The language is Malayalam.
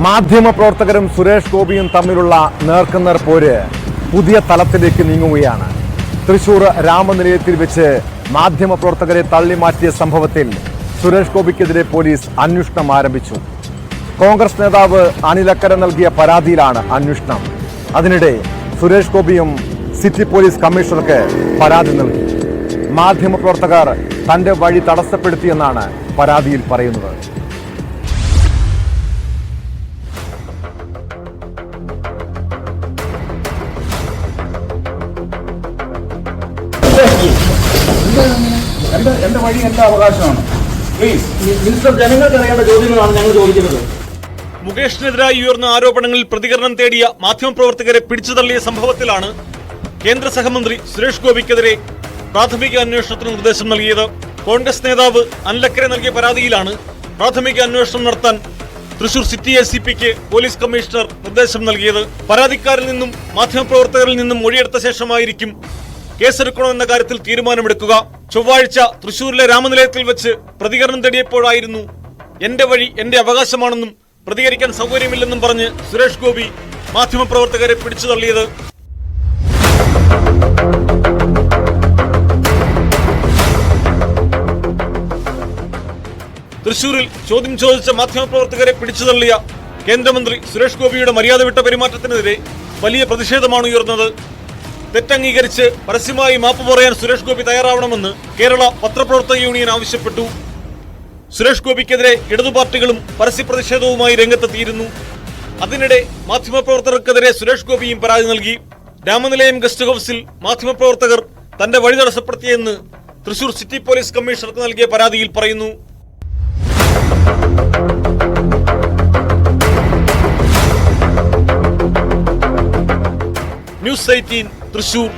മാധ്യമപ്രവർത്തകരും സുരേഷ് ഗോപിയും തമ്മിലുള്ള നേർക്കുനേർ പോര് പുതിയ തലത്തിലേക്ക് നീങ്ങുകയാണ്. തൃശൂർ രാമനിലയത്തിൽ വെച്ച് മാധ്യമപ്രവർത്തകരെ തള്ളിമാറ്റിയ സംഭവത്തിൽ സുരേഷ് ഗോപിക്കെതിരെ പോലീസ് അന്വേഷണം ആരംഭിച്ചു. കോൺഗ്രസ് നേതാവ് അനിലക്കര നൽകിയ പരാതിയിലാണ് അന്വേഷണം. അതിനിടെ സുരേഷ് ഗോപിയും സിറ്റി പോലീസ് കമ്മീഷണർക്ക് പരാതി നൽകി. മാധ്യമപ്രവർത്തകർ തന്റെ വഴി തടസ്സപ്പെടുത്തിയെന്നാണ് പരാതിയിൽ പറയുന്നത്. എന്റെ വഴി എന്റെ അവകാശമാണ്. പ്ലീസ് മിനിസ്റ്റർ, ജനങ്ങൾക്ക് അറിയേണ്ട ചോദ്യങ്ങളാണ് ഞങ്ങൾ ചോദിക്കുന്നത്. മുകേഷിനെതിരായി ഉയർന്ന ആരോപണങ്ങളിൽ പ്രതികരണം തേടിയ മാധ്യമപ്രവർത്തകരെ പിടിച്ചുതള്ളിയ സംഭവത്തിലാണ് കേന്ദ്ര സഹമന്ത്രി സുരേഷ് ഗോപിക്കെതിരെ പ്രാഥമിക അന്വേഷണത്തിന് നിർദ്ദേശം നൽകിയത്. കോൺഗ്രസ് നേതാവ് അനിലക്കര നൽകിയ പരാതിയിലാണ് പ്രാഥമിക അന്വേഷണം നടത്താൻ തൃശൂർ സിറ്റി ACPക്ക് പോലീസ് കമ്മീഷണർ നിർദ്ദേശം നൽകിയത്. പരാതിക്കാരിൽ നിന്നും മാധ്യമപ്രവർത്തകരിൽ നിന്നും മൊഴിയെടുത്ത ശേഷമായിരിക്കും കേസെടുക്കണമെന്ന കാര്യത്തിൽ തീരുമാനമെടുക്കുക. ചൊവ്വാഴ്ച തൃശൂരിലെ രാമനിലയത്തിൽ വെച്ച് പ്രതികരണം തേടിയപ്പോഴായിരുന്നു എന്റെ വഴി എന്റെ അവകാശമാണെന്നും പ്രതികരിക്കാൻ സൗകര്യമില്ലെന്നും പറഞ്ഞ് സുരേഷ് ഗോപി മാധ്യമപ്രവർത്തകരെ പിടിച്ചു തള്ളിയത്. തൃശൂരിൽ ചോദ്യം ചോദിച്ച മാധ്യമപ്രവർത്തകരെ പിടിച്ചു തള്ളിയ കേന്ദ്രമന്ത്രി സുരേഷ് ഗോപിയുടെ മര്യാദ വിട്ട പെരുമാറ്റത്തിനെതിരെ വലിയ പ്രതിഷേധമാണ് ഉയർന്നത്. തെറ്റംഗീകരിച്ച് പരസ്യമായി മാപ്പ് പറയാൻ സുരേഷ് ഗോപി തയ്യാറാവണമെന്ന് കേരള പത്രപ്രവർത്തക യൂണിയൻ ആവശ്യപ്പെട്ടു. സുരേഷ് ഗോപിക്കെതിരെ ഇടതുപാർട്ടികളും പരസ്യ പ്രതിഷേധവുമായി രംഗത്തെത്തിയിരുന്നു. അതിനിടെ മാധ്യമപ്രവർത്തകർക്കെതിരെ സുരേഷ് ഗോപിയും പരാതി നൽകി. രാമനിലയം ഗസ്റ്റ് ഹൌസിൽ മാധ്യമപ്രവർത്തകർ തന്റെ വഴി തടസ്സപ്പെടുത്തിയെന്ന് തൃശൂർ സിറ്റി പോലീസ് കമ്മീഷണർക്ക് നൽകിയ പരാതിയിൽ പറയുന്നു. ന്യൂസ് 18 തൃശൂർ.